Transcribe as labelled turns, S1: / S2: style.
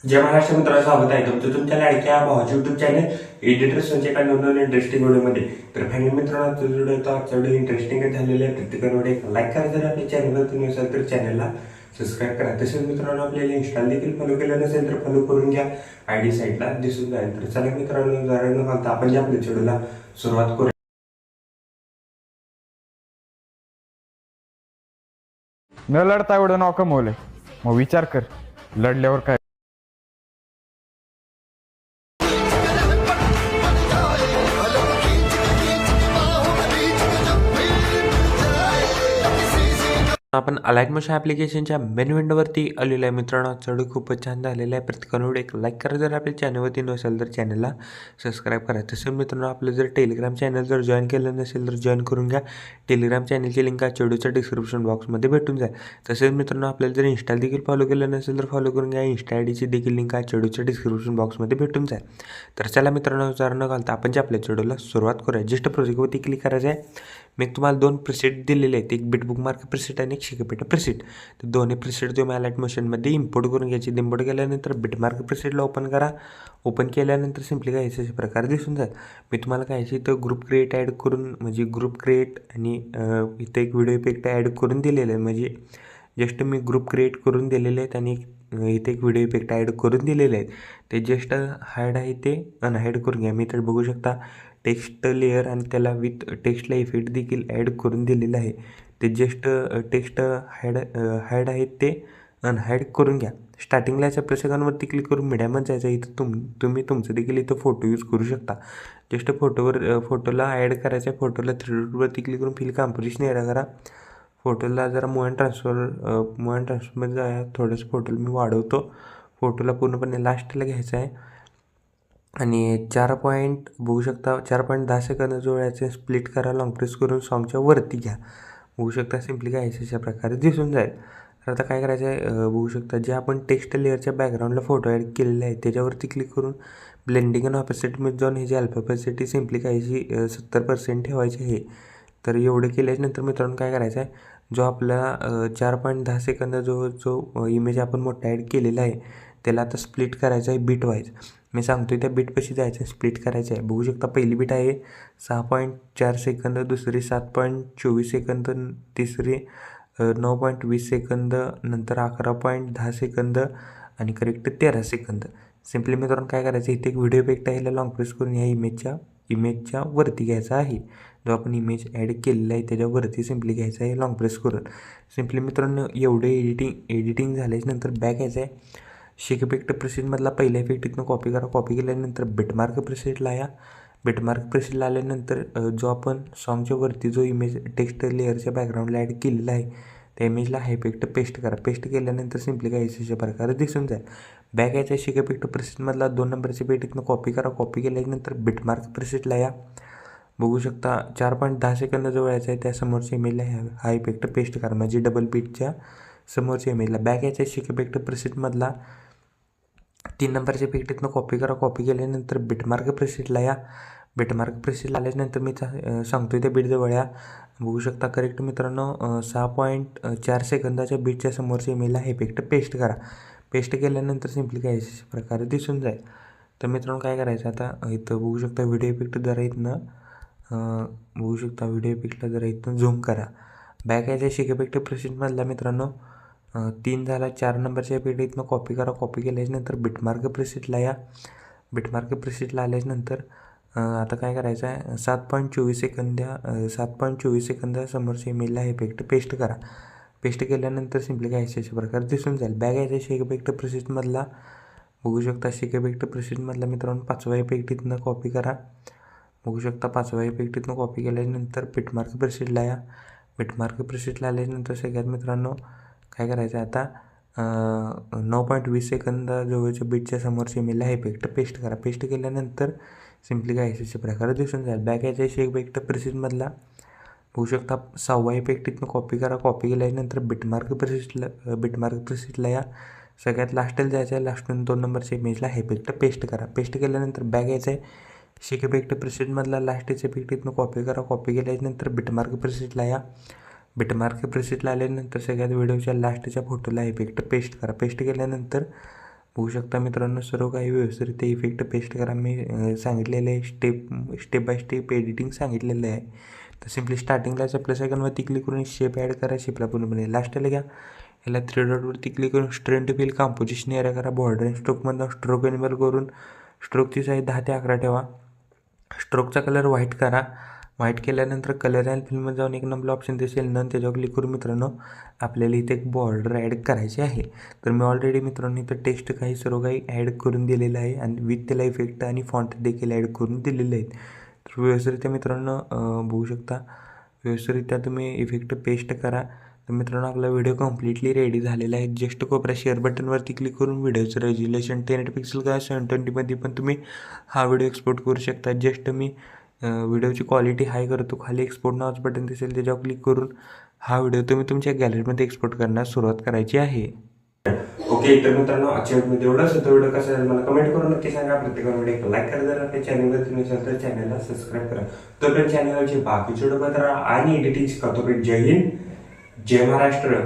S1: जय महाराष्ट्र मित्रांनो, स्वागत आहे तुमचं तुमच्या लाडक्या भावाच्या युट्यूब चॅनल एडिटर संजय कांड नवीन इंटरेस्टिंग व्हिडिओमध्ये. तर फायनल मित्रांनो, आजचा व्हिडिओ तो आजचा व्हिडिओ इंटरेस्टिंग झालेला आहे. प्रत्येकाने एक लाईक करा, जर आपल्या चॅनलवर तुम्ही असाल तर चॅनलला सबस्क्राईब करा. तसेच मित्रांनो, आपल्याला इंस्टाला देखील फॉलो केलं नसेल तर फॉलो करून घ्या, आयडी साईडला दिसून जाईल. तर चला मित्रांनो, जरा न घालता आपण या आपल्या व्हिडिओला सुरुवात करू.
S2: न लढता एवढं नाव कमवलंय, मग विचार कर लढल्यावर काय.
S1: आपण अलाइट मोशन ॲप्लिकेशनच्या मेन विंडोवरती आलेलो आहे मित्रांनो. चढ खूपच छान झालेला आहे. प्रत्येकाने एक लाईक करा, जर आपल्या चॅनलवरती नसेल तर चॅनलला सबस्क्राईब करा. तसं मित्रांनो, आपलं जर टेलिग्राम चॅनल जर जॉईन केलं नसेल तर जॉईन करून घ्या. टेलिग्राम चॅनलची लिंक चेडूच्या डिस्क्रिप्शन बॉक्समध्ये भेटून जाईल. तसेच मित्रांनो, आपल्याला जर इंस्टाला देखील फॉलो केलं नसेल तर फॉलो करून घ्या. इंस्टा आयडीची देखील लिंक चेडूच्या डिस्क्रिप्शन बॉक्समध्ये भेटून जाईल. तर चला मित्रांनो, जर न घालता आपण जे आपल्या चेडूला सुरुवात करूया. जस्ट प्रोजेक्टवरती क्लिक करायचं आहे. मी तुम्हाला 2 प्रिसेट दिलेले आहेत, एक बिट बुकमार्क प्रिसेट आणि एक शिकपेटा प्रिसेट. तर दोन्ही प्रिसेट तुम्ही अलाइट मोशनमध्ये इम्पोर्ट करून घ्यायची. इम्पोर्ट केल्यानंतर बिटमार्क प्रिसेटला ओपन करा. ओपन केल्यानंतर सिम्पली काय अशा प्रकारे दिसून जाईल. मी तुम्हाला काय इथं ग्रुप क्रिएट ॲड करून, म्हणजे ग्रुप क्रिएट आणि इथं एक व्हिडिओ इफेक्ट ॲड करून दिलेलं आहे. म्हणजे जस्ट मी ग्रुप क्रिएट करून दिलेले आहेत आणि इथे एक व्हिडिओ इफेक्ट ॲड करून दिलेले आहेत. ते जस्ट हाईड आहे ते अनहाईड करून घ्या. मी तर बघू शकता टेक्स्ट लेअर आणि त्याला विथ टेक्स्टला इफेक्ट देखील ॲड करून दिलेलं आहे. ते जस्ट टेक्स्ट हाईड आहेत ते अनहाईड करून घ्या. स्टार्टिंगला याच्या प्रसेकांवरती क्लिक करून मीडियामध्ये जायचं. इथं तुम्ही तुमचं देखील इथं फोटो यूज करू शकता. जस्ट फोटोला ॲड करायचं आहे. फोटोला 3D क्लिक करून फिल कॉम्पोजिशन एरा करा. फोटोला जरा मूव अँड ट्रान्सफरमध्ये जाया. थोडंसं फोटोला मी वाढवतो. फोटोला पूर्णपणे लास्टला घ्यायचं आहे आणि 4 पॉईंट बघू शकता, 4.10 सेकंद जोडायचे. स्प्लिट करा, लॉंग प्रेस करून सॉन्गच्या वरती घ्या. बघू शकता सिम्पली काय अशा प्रकारे दिसून जाईल. तर आता काय करायचं आहे, बघू शकता जे आपण टेक्स्ट लेअरच्या बॅकग्राऊंडला फोटो ॲड केलेले आहे त्याच्यावरती क्लिक करून ब्लेंडिंग आणि ऑपोसिटमध्ये जाऊन ह्याची अल्फापेसिटी सिम्पली कायची 70% ठेवायची आहे. तर एवढं केल्याच्यानंतर मित्रांनो काय करायचं आहे, जो आपला 4.10 सेकंद जो इमेज आपण मोठा ॲड केलेला आहे त्याला आता स्प्लिट करायचं आहे बीट वाईज. मी सांगतो आहे त्या बीटपाशी जायचं आहे, स्प्लिट करायचं आहे. बघू शकता पहिली बीट आहे 6.4 सेकंद, दुसरी 7.24 सेकंद, तिसरी 9.20 सेकंद, नंतर 11.10 सेकंद आणि करेक्ट 13 सेकंद. सिम्पली मित्रांनो काय करायचं, इथे एक व्हिडिओ इफेक्ट आहे, लॉंग प्रेस करून ह्या इमेजच्या वरती घ्यायचा आहे. जो आपण इमेज ॲड केलेला आहे त्याच्यावरती सिम्पली घ्यायचा आहे लॉंग प्रेस करून. सिम्पली मित्रांनो एवढे एडिटिंग झाल्याच्यानंतर बॅक यायचं आहे. शेक इफेक्ट प्रेसेटमधला पहिला इफेक्ट इथनं कॉपी करा. कॉपी केल्यानंतर बिटमार्क प्रेसेटला या. बिटमार्क प्रेसेटला आल्यानंतर जो आपण सॉन्गच्या वरती जो इमेज टेक्स्ट लेअरच्या बॅकग्राऊंडला ॲड केलेला आहे त्या इमेजला हा इफेक्ट पेस्ट करा. पेस्ट केल्यानंतर सिम्पली काय अशा प्रकारे दिसून जाईल. बॅक यायचा शेक इफेक्ट प्रेसेटमधला 2 नंबरचे पेट इथनं कॉपी करा. कॉपी केल्यानंतर बिटमार्क प्रेसेटला या. बघू शकता 4.10 सेकंद जवळ यायचं आहे, त्या समोरच्या इमेजला हा इफेक्ट पेस्ट करा. म्हणजे डबल बीटच्या समोरच्या इमेजला. बॅक यायच्या शेक इफेक्ट प्रेसेटमधला 3 नंबरच्या इफेक्ट इथनं कॉपी करा. कॉपी केल्यानंतर बिटमार्क प्रेसेटला या. बिटमार्क प्रेसेटला आल्यानंतर मी सांगतोय त्या बीटजवळ या. बघू शकता करेक्ट मित्रांनो 6.4 सेकंदाच्या बीटच्या समोरच्या इमेजला हे इफेक्ट पेस्ट करा. पेस्ट केल्यानंतर सिम्पली काय अशा प्रकारे दिसून जाईल. तर मित्रांनो काय करायचं आता, इथं बघू शकता व्हिडिओ इफेक्ट जरा इथनं बघू शकता व्हिडिओ इफेक्टला जरा इथून झूम करा. बॅक यायच्या शेक इफेक्ट प्रेसेटमधला मित्रांनो 3 झाला. 4 नंबरच्या इफेक्ट इथनं कॉपी करा. कॉपी केल्याच्यानंतर बिटमार्क प्रेसेटला या. बिटमार्क प्रेसेटला आल्याच्यानंतर आता काय करायचं आहे, 7.24 सेकंद समोरच्या इमेजला हे इफेक्ट पेस्ट करा. पेस्ट केल्यानंतर सिम्पली काय अशा प्रकारे दिसून जाईल. बॅक यायच्या शेक इफेक्ट प्रेसेटमधला बघू शकता शेक इफेक्ट प्रेसेटमधला मित्रांनो 5वा इफेक्ट इथनं कॉपी करा. बघू शकता 5वा इफेक्ट इथनं कॉपी केल्यानंतर बिटमार्क प्रेसेटला या. बिटमार्क प्रेसेटला आल्यानंतर सगळ्यात मित्रांनो काय करायचं आहे आता 9.20 सेकंद जवळच्या बीटच्या समोरच्या इमेजला हे इफेक्ट पेस्ट करा. पेस्ट केल्यानंतर सिम्पली काय अशा प्रकारे दिसून जाईल. बॅक यायच्या शेक इफेक्ट प्रेसेटमधला बघू शकता 6वा इफेक्ट इथनं कॉपी करा. कॉपी केल्यानंतर बिटमार्क प्रेसेटला या. सगळ्यात लास्टला जायचं आहे. लास्टून 2 नंबरच्या इमेजला हे इफेक्ट पेस्ट करा. पेस्ट केल्यानंतर बॅक यायचं आहे. शेक इफेक्ट प्रेसेटमधला लास्टचे इफेक्ट इथनं कॉपी करा. कॉपी केल्यानंतर बिटमार्क प्रेसेटला या. बिटमार्क प्रेसेटला आल्यानंतर सगळ्यात व्हिडिओच्या लास्टच्या फोटोला इफेक्ट पेस्ट करा. पेस्ट केल्यानंतर होऊ शकता मित्रांनो. सर्व काही व्यवस्थितरित्या इफेक्ट पेस्ट करा. मी सांगितलेलं आहे स्टेप बाय स्टेप एडिटिंग सांगितलेलं आहे. तर सिम्पली स्टार्टिंगलाच आपल्या सेकंडवरती क्लिक करून शेप ॲड करा. शेपला पूर्णपणे लास्टला घ्या. याला 3 डॉटवरती क्लिक करून स्ट्रेंथ फिल कंपोजिशन एरिया करा. बॉर्डर अँड स्ट्रोकमधून स्ट्रोक एनिमल करून स्ट्रोकची साईज 10 ते 11 ठेवा. स्ट्रोकचा कलर व्हाईट करा. व्हाईट केल्यानंतर कलर अँड फिल्ममध्ये जाऊन एक नंबर ऑप्शन दिसेल नन, त्याच्यावर क्लिक करून मित्रांनो आपल्याला इथे एक बॉर्डर ॲड करायची आहे. तर मी ऑलरेडी मित्रांनो इथं टेक्स्ट काही सर्व काही ॲड करून दिलेलं आहे आणि विथ त्याला इफेक्ट आणि फॉन्ट देखील ॲड करून दिलेले आहेत. तर व्यवस्थितरित्या मित्रांनो बघू शकता. व्यवस्थितरित्या तुम्ही इफेक्ट पेस्ट करा. तर मित्रांनो आपला व्हिडिओ कम्प्लिटली रेडी झालेला आहे. जस्ट कोपऱ्या शेअर बटनवरती क्लिक करून व्हिडिओचं रेज्युलेशन 1080 पिक्सल का 720मध्ये पण तुम्ही हा व्हिडिओ एक्सपोर्ट करू शकता. जस्ट मी व्हिडिओची क्वालिटी हाय करतो. खाली एक्सपोर्ट नावाचं बटन दिसेल, त्याच्यावर क्लिक करून हा व्हिडिओ तुम्ही तुमच्या गॅलरीमध्ये एक्सपोर्ट करण्यास सुरुवात करायची आहे. ओके, तर मित्रांनो आजच्या व्हिडिओमध्ये एवढंच होतं. व्हिडिओ कसा झाला मला कमेंट करून नक्की सांगा. प्रत्येक व्हिडिओ लाईक करा. जर आपल्या चॅनलवर तुम्ही असाल तर चॅनलला सबस्क्राईब करा. तोपर्यंत चॅनलचे बाकीचे व्हिडिओ बघा आणि एडिटिंग शिका. तोपर्यंत जय हिंद, जय महाराष्ट्र.